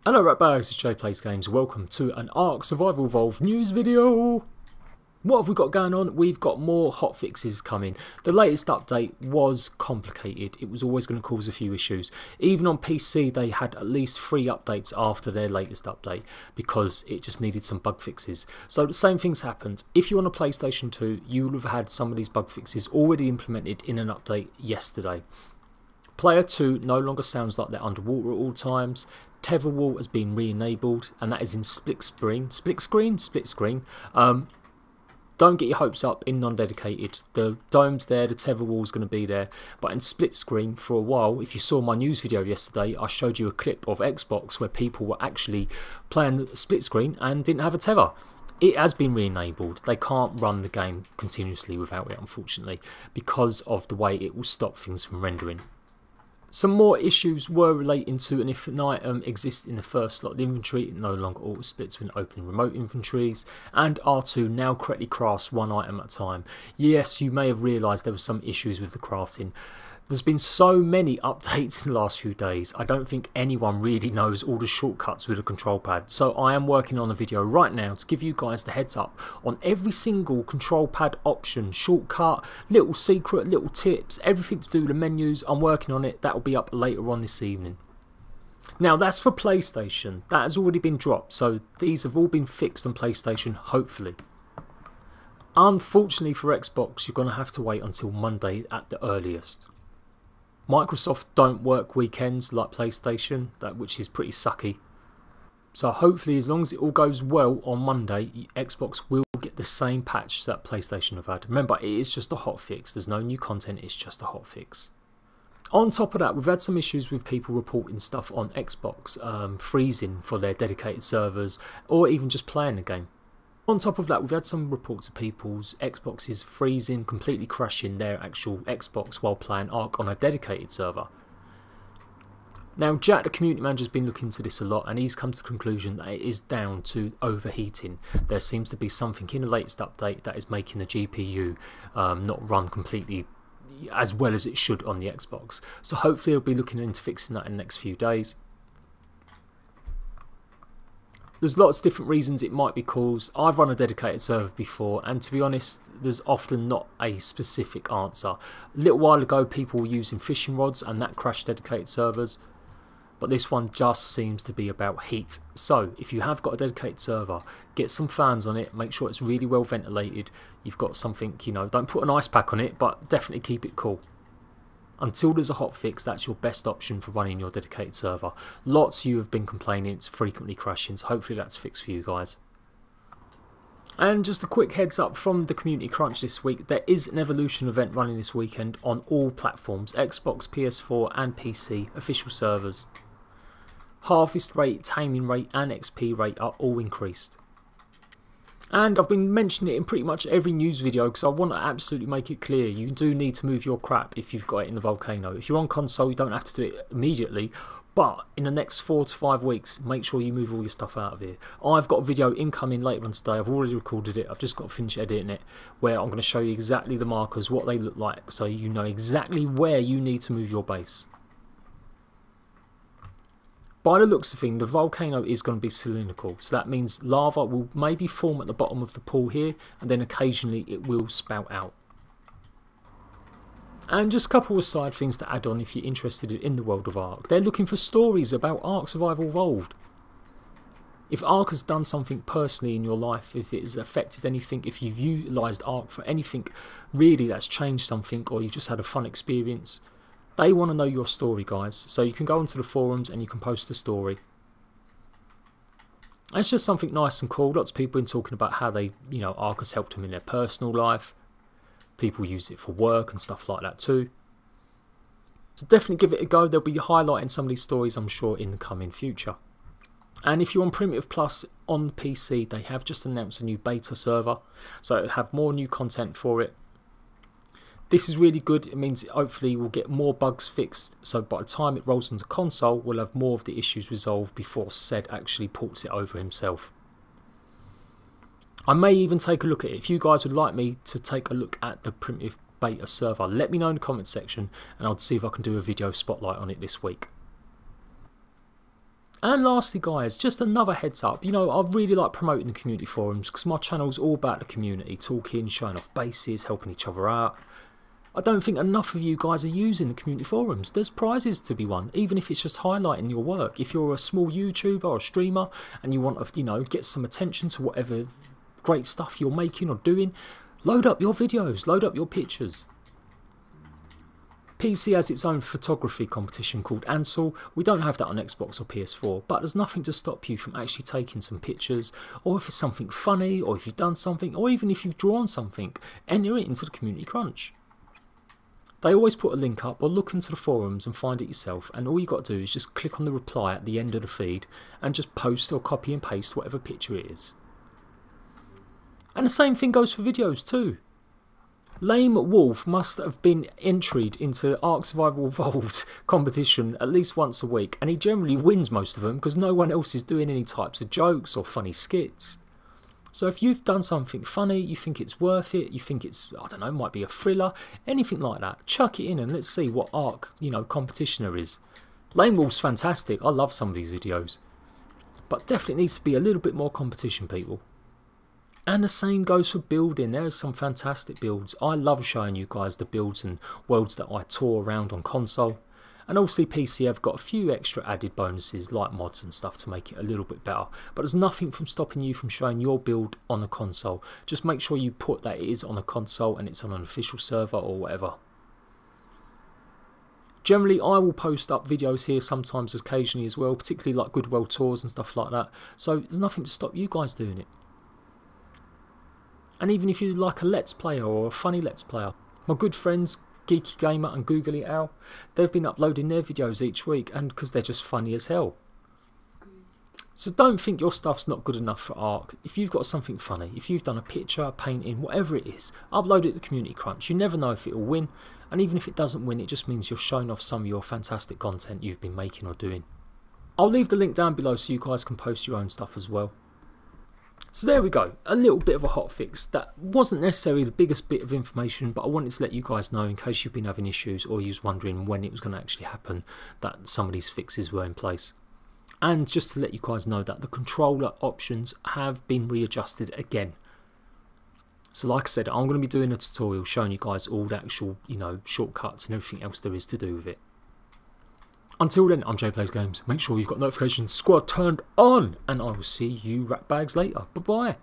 Hello Ratbags, it's Jade Plays Games. Welcome to an ARK Survival Evolved news video. What have we got going on? We've got more hotfixes coming. The latest update was complicated. It was always going to cause a few issues. Even on PC they had at least 3 updates after their latest update because it just needed some bug fixes. So the same things happened. If you're on a PlayStation 2, you will have had some of these bug fixes already implemented in an update yesterday. Player 2 no longer sounds like they're underwater at all times. Tether wall has been re-enabled, and that is in split screen. Don't get your hopes up in non-dedicated. The dome's there, the tether wall's going to be there, but in split screen for a while. If you saw my news video yesterday, I showed you a clip of Xbox where people were actually playing split screen and didn't have a tether. It has been re-enabled. They can't run the game continuously without it, unfortunately, because of the way it will stop things from rendering. Some more issues were relating to, and if an item exists in the first slot of the inventory, it no longer auto splits when opening remote inventories, and R2 now correctly crafts one item at a time. Yes, you may have realised there were some issues with the crafting. There's been so many updates in the last few days, I don't think anyone really knows all the shortcuts with a control pad. So I am working on a video right now to give you guys the heads up on every single control pad option, shortcut, little secret, little tips, everything to do with the menus. I'm working on it. That will be up later on this evening. Now that's for PlayStation. That has already been dropped, so these have all been fixed on PlayStation, hopefully. Unfortunately for Xbox, you're going to have to wait until Monday at the earliest. Microsoft don't work weekends like PlayStation, which is pretty sucky. So hopefully, as long as it all goes well on Monday, Xbox will get the same patch that PlayStation have had. Remember, it is just a hotfix. There's no new content, it's just a hotfix. On top of that, we've had some issues with people reporting stuff on Xbox, freezing for their dedicated servers, or even just playing the game. On top of that, we've had some reports of people's Xboxes freezing, completely crashing their actual Xbox while playing ARK on a dedicated server. Now, Jack, the community manager, has been looking into this a lot, and he's come to the conclusion that it is down to overheating. There seems to be something in the latest update that is making the GPU not run completely as well as it should on the Xbox. So hopefully he'll be looking into fixing that in the next few days. There's lots of different reasons it might be caused. I've run a dedicated server before, and to be honest, there's often not a specific answer. A little while ago people were using fishing rods and that crashed dedicated servers, but this one just seems to be about heat. So if you have got a dedicated server, get some fans on it, make sure it's really well ventilated. You've got something, you know, don't put an ice pack on it, but definitely keep it cool. Until there's a hotfix, that's your best option for running your dedicated server. Lots of you have been complaining it's frequently crashing, so hopefully that's fixed for you guys. And just a quick heads up from the community crunch this week, there is an evolution event running this weekend on all platforms, Xbox, PS4 and PC official servers. Harvest rate, taming rate and XP rate are all increased. And I've been mentioning it in pretty much every news video because I want to absolutely make it clear you do need to move your crap if you've got it in the volcano. If you're on console, you don't have to do it immediately, but in the next 4 to 5 weeks, make sure you move all your stuff out of here. I've got a video incoming later on today. I've already recorded it. I've just got to finish editing it, where I'm going to show you exactly the markers, what they look like, so you know exactly where you need to move your base. By the looks of things, the volcano is going to be cylindrical, so that means lava will maybe form at the bottom of the pool here, and then occasionally it will spout out. And just a couple of side things to add on if you're interested in the world of ARK. They're looking for stories about ARK Survival Evolved. If ARK has done something personally in your life, if it has affected anything, if you've utilised ARK for anything really that's changed something, or you've just had a fun experience, they want to know your story, guys. So you can go onto the forums and you can post a story. And it's just something nice and cool. Lots of people have been talking about how they, you know, ARK has helped them in their personal life. People use it for work and stuff like that too. So definitely give it a go. They'll be highlighting some of these stories, I'm sure, in the coming future. And if you're on Primitive Plus on the PC, they have just announced a new beta server. So it'll have more new content for it. This is really good. It means hopefully we'll get more bugs fixed, so by the time it rolls into console we'll have more of the issues resolved before Sed actually ports it over himself. I may even take a look at it. If you guys would like me to take a look at the Primitive beta server, let me know in the comments section and I'll see if I can do a video spotlight on it this week. And lastly guys, just another heads up, you know, I really like promoting the community forums because my channel's all about the community, talking, showing off bases, helping each other out. I don't think enough of you guys are using the community forums. There's prizes to be won, even if it's just highlighting your work. If you're a small YouTuber or a streamer and you want to, you know, get some attention to whatever great stuff you're making or doing, load up your videos, load up your pictures. PC has its own photography competition called Ansel. We don't have that on Xbox or PS4, but there's nothing to stop you from actually taking some pictures, or if it's something funny, or if you've done something, or even if you've drawn something, enter it into the community crunch. They always put a link up, or look into the forums and find it yourself, and all you got to do is just click on the reply at the end of the feed and just post or copy and paste whatever picture it is. And the same thing goes for videos too. Lame Wolf must have been entered into ARK Survival Evolved competition at least once a week, and he generally wins most of them because no one else is doing any types of jokes or funny skits. So if you've done something funny, you think it's worth it, you think it's, I don't know, might be a thriller, anything like that, chuck it in and let's see what ARK, you know, competition there is. Lame Wolf's fantastic, I love some of these videos, but definitely needs to be a little bit more competition, people. And the same goes for building. There are some fantastic builds. I love showing you guys the builds and worlds that I tour around on console. And obviously PC have got a few extra added bonuses like mods and stuff to make it a little bit better. But there's nothing from stopping you from showing your build on a console. Just make sure you put that it is on a console and it's on an official server or whatever. Generally I will post up videos here sometimes occasionally as well, particularly like good world tours and stuff like that. So there's nothing to stop you guys doing it. And even if you like a Let's Player or a funny Let's Player, my good friends Geeky Gamer and Googly Owl, they've been uploading their videos each week, and because they're just funny as hell. So don't think your stuff's not good enough for ARK. If you've got something funny, if you've done a picture, a painting, whatever it is, upload it to Community Crunch. You never know if it'll win, and even if it doesn't win, it just means you're showing off some of your fantastic content you've been making or doing. I'll leave the link down below so you guys can post your own stuff as well. So there we go, a little bit of a hotfix. That wasn't necessarily the biggest bit of information, but I wanted to let you guys know in case you've been having issues or you was wondering when it was going to actually happen that some of these fixes were in place. And just to let you guys know that the controller options have been readjusted again. So like I said, I'm going to be doing a tutorial showing you guys all the actual, you know, shortcuts and everything else there is to do with it. Until then, I'm Jade PLAYSGAMES. Make sure you've got notification squad turned on, and I will see you ratbags later. Bye bye.